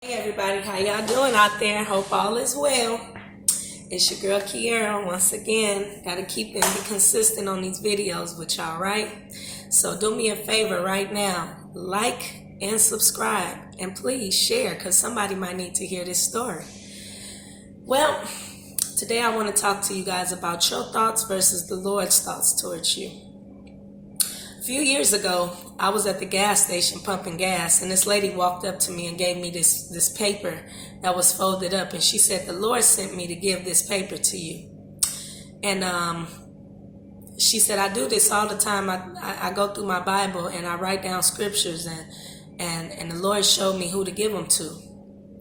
Hey everybody, how y'all doing out there? Hope all is well. It's your girl Kiera once again. Gotta keep and be consistent on these videos with y'all, right? So do me a favor right now, like and subscribe, and please share because somebody might need to hear this story. Well, today I want to talk to you guys about your thoughts versus the Lord's thoughts towards you. A few years ago, I was at the gas station pumping gas, and this lady walked up to me and gave me this paper that was folded up, and she said, "The Lord sent me to give this paper to you." And she said, "I do this all the time. I go through my Bible and I write down scriptures, and the Lord showed me who to give them to."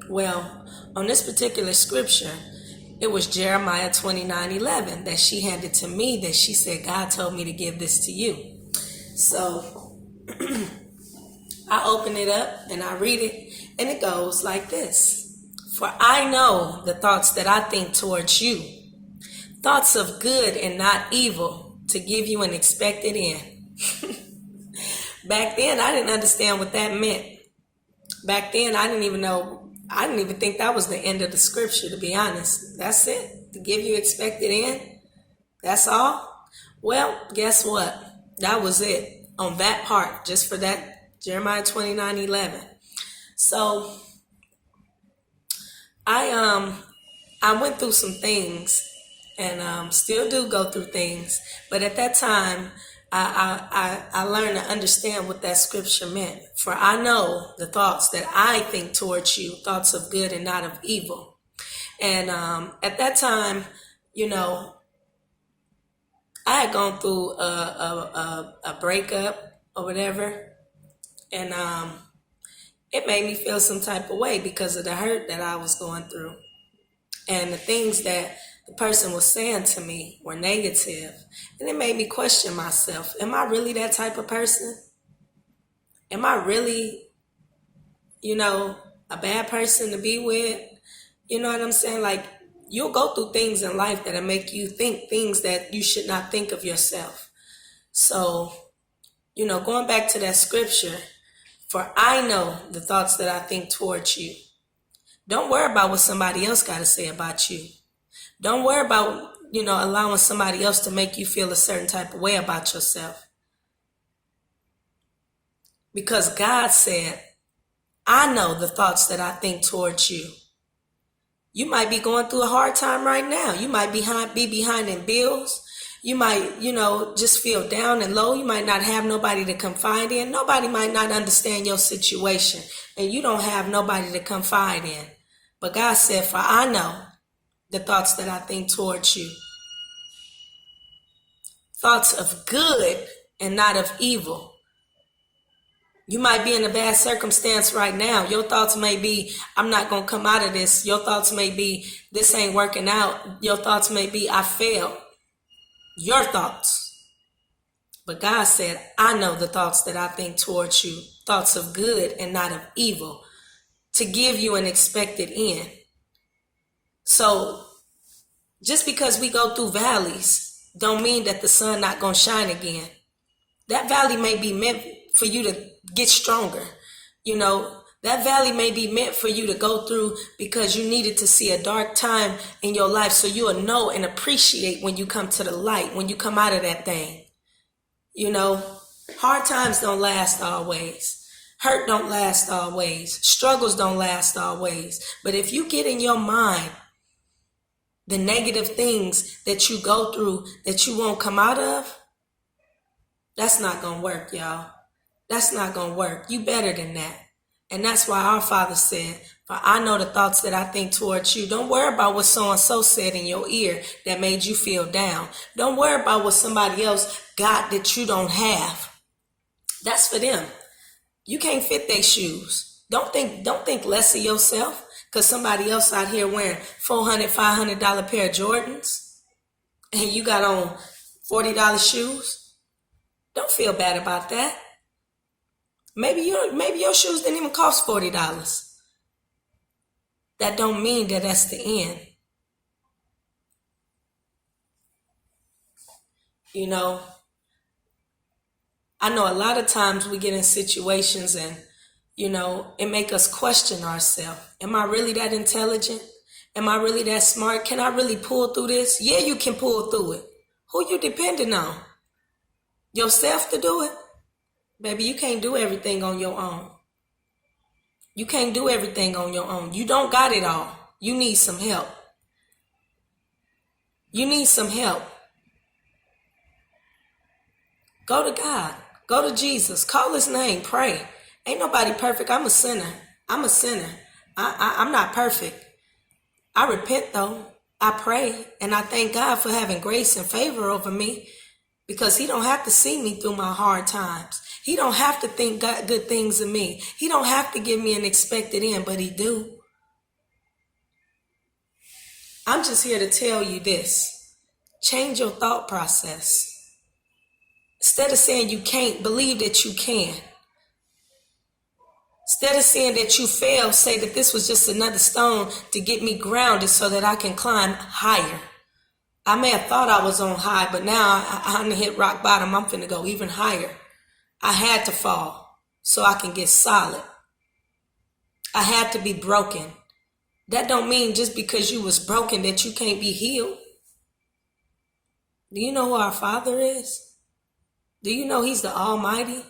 Well, on this particular scripture, it was Jeremiah 29:11 that she handed to me, that she said, "God told me to give this to you." So I open it up and I read it, and it goes like this. "For I know the thoughts that I think towards you, thoughts of good and not evil, to give you an expected end." Back then, I didn't understand what that meant. Back then, I didn't even think that was the end of the scripture, to be honest. That's it, to give you expected end. That's all. Well, guess what? That was it on that part, just for that Jeremiah 29:11. So I went through some things, and still do go through things. But at that time, I learned to understand what that scripture meant. "For I know the thoughts that I think towards you, thoughts of good and not of evil." And at that time, you know, I had gone through a breakup or whatever, and it made me feel some type of way because of the hurt that I was going through. And the things that the person was saying to me were negative, and it made me question myself. Am I really that type of person? Am I really, a bad person to be with? You know what I'm saying? Like, you'll go through things in life that'll make you think things that you should not think of yourself. So, going back to that scripture, "For I know the thoughts that I think towards you." Don't worry about what somebody else got to say about you. Don't worry about, allowing somebody else to make you feel a certain type of way about yourself. Because God said, "I know the thoughts that I think towards you." You might be going through a hard time right now. You might be behind in bills. You might, just feel down and low. You might not have nobody to confide in. Nobody might not understand your situation, and you don't have nobody to confide in. But God said, "For I know the thoughts that I think towards you, thoughts of good and not of evil." You might be in a bad circumstance right now. Your thoughts may be, "I'm not going to come out of this." Your thoughts may be, "This ain't working out." Your thoughts may be, "I failed." Your thoughts. But God said, "I know the thoughts that I think towards you, thoughts of good and not of evil, to give you an expected end." So just because we go through valleys don't mean that the sun not going to shine again. That valley may be meant for you to get stronger. That valley may be meant for you to go through because you needed to see a dark time in your life so you'll know and appreciate when you come to the light, when you come out of that thing. Hard times don't last always. Hurt don't last always. Struggles don't last always. But if you get in your mind the negative things that you go through that you won't come out of, that's not going to work, y'all. That's not going to work. You better than that. And that's why our Father said, "For I know the thoughts that I think towards you." Don't worry about what so-and-so said in your ear that made you feel down. Don't worry about what somebody else got that you don't have. That's for them. You can't fit their shoes. Don't think less of yourself because somebody else out here wearing $400, $500 pair of Jordans and you got on $40 shoes. Don't feel bad about that. Maybe your shoes didn't even cost $40. That don't mean that that's the end. I know a lot of times we get in situations and, It make us question ourselves. Am I really that intelligent? Am I really that smart? Can I really pull through this? Yeah, you can pull through it. Who you depending on? Yourself to do it? Baby, you can't do everything on your own. You can't do everything on your own. You don't got it all. You need some help. You need some help. Go to God. Go to Jesus. Call his name. Pray. Ain't nobody perfect. I'm a sinner. I'm a sinner. I'm not perfect. I repent though. I pray and I thank God for having grace and favor over me, because he don't have to see me through my hard times. He don't have to think good things of me. He don't have to give me an expected end, but he do. I'm just here to tell you this. Change your thought process. Instead of saying you can't, believe that you can. Instead of saying that you failed, say that this was just another stone to get me grounded so that I can climb higher. I may have thought I was on high, but now I'm hit rock bottom. I'm finna go even higher. I had to fall so I can get solid. I had to be broken. That don't mean just because you was broken that you can't be healed. Do you know who our Father is? Do you know he's the Almighty?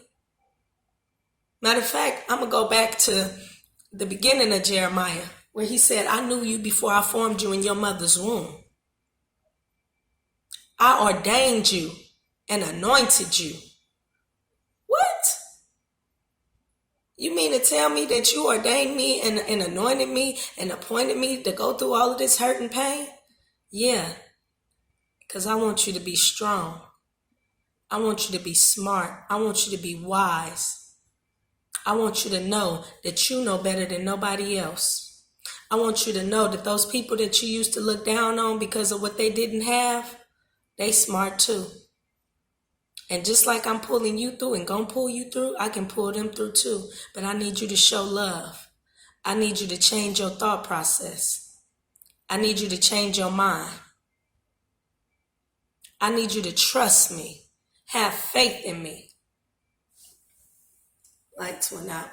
Matter of fact, I'm going to go back to the beginning of Jeremiah, where he said, I knew you before I formed you in your mother's womb. I ordained you and anointed you. What? You mean to tell me that you ordained me and anointed me and appointed me to go through all of this hurt and pain? Yeah, because I want you to be strong. I want you to be smart. I want you to be wise. I want you to know that you know better than nobody else. I want you to know that those people that you used to look down on because of what they didn't have, they smart too. And just like I'm pulling you through and gonna pull you through, I can pull them through too. But I need you to show love. I need you to change your thought process. I need you to change your mind. I need you to trust me. Have faith in me. Lights went out.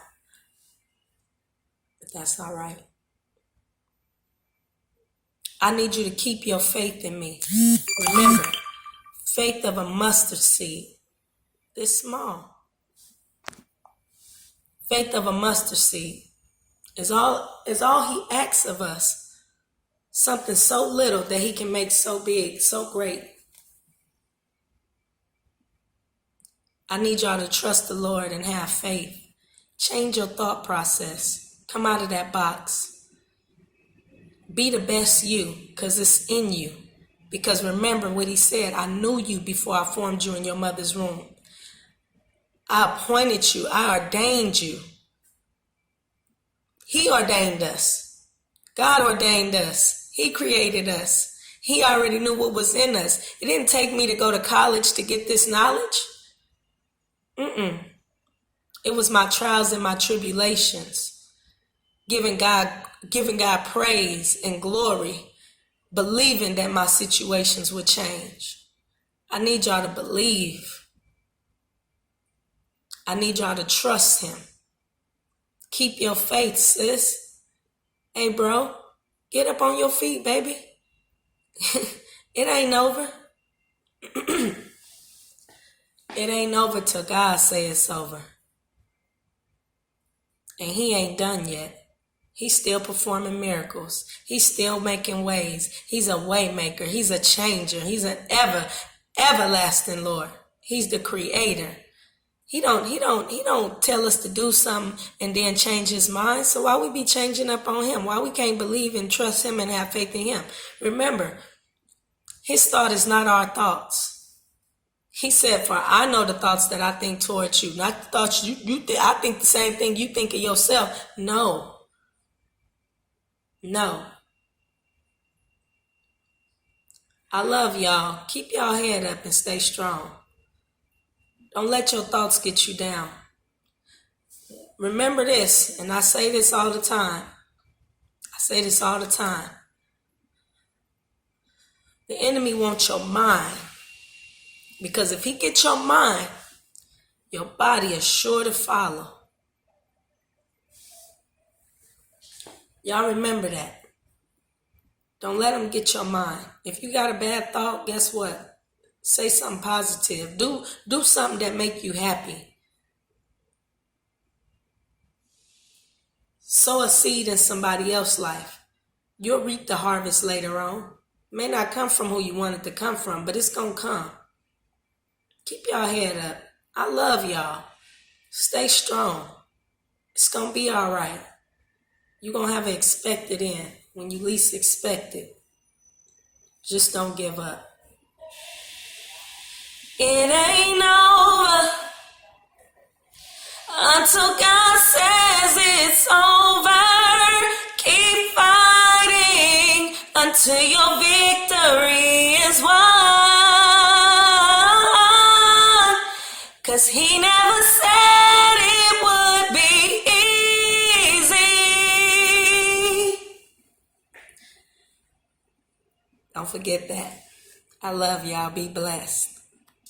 But that's all right. I need you to keep your faith in me. Remember, faith of a mustard seed. This small. Faith of a mustard seed is all he asks of us. Something so little that he can make so big, so great. I need y'all to trust the Lord and have faith. Change your thought process. Come out of that box. Be the best you, because it's in you. Because remember what he said, I knew you before I formed you in your mother's womb. I appointed you. I ordained you. He ordained us. God ordained us. He created us. He already knew what was in us. It didn't take me to go to college to get this knowledge. It was my trials and my tribulations, giving God praise and glory, believing that my situations would change. I need y'all to believe. I need y'all to trust him. Keep your faith, sis. Hey, bro, get up on your feet, baby. It ain't over. It ain't over till God says it's over. And he ain't done yet. He's still performing miracles. He's still making ways. He's a way maker. He's a changer. He's an everlasting Lord. He's the creator. He don't tell us to do something and then change his mind. So why we be changing up on him? Why we can't believe and trust him and have faith in him? Remember, his thought is not our thoughts. He said, for I know the thoughts that I think towards you. Not the thoughts I think the same thing you think of yourself. No. I love y'all. Keep y'all head up and stay strong. Don't let your thoughts get you down. Remember this, and I say this all the time. The enemy wants your mind. Because if he gets your mind, your body is sure to follow. Y'all remember that. Don't let them get your mind. If you got a bad thought, guess what? Say something positive. Do something that make you happy. Sow a seed in somebody else's life. You'll reap the harvest later on. May not come from who you want it to come from, but it's going to come. Keep y'all head up. I love y'all. Stay strong. It's going to be all right. You're going to have an expected end when you least expect it. Just don't give up. It ain't over until God says it's over. Keep fighting until your victory is won. 'Cause he never said it would be easy. Don't forget that. I love y'all. Be blessed.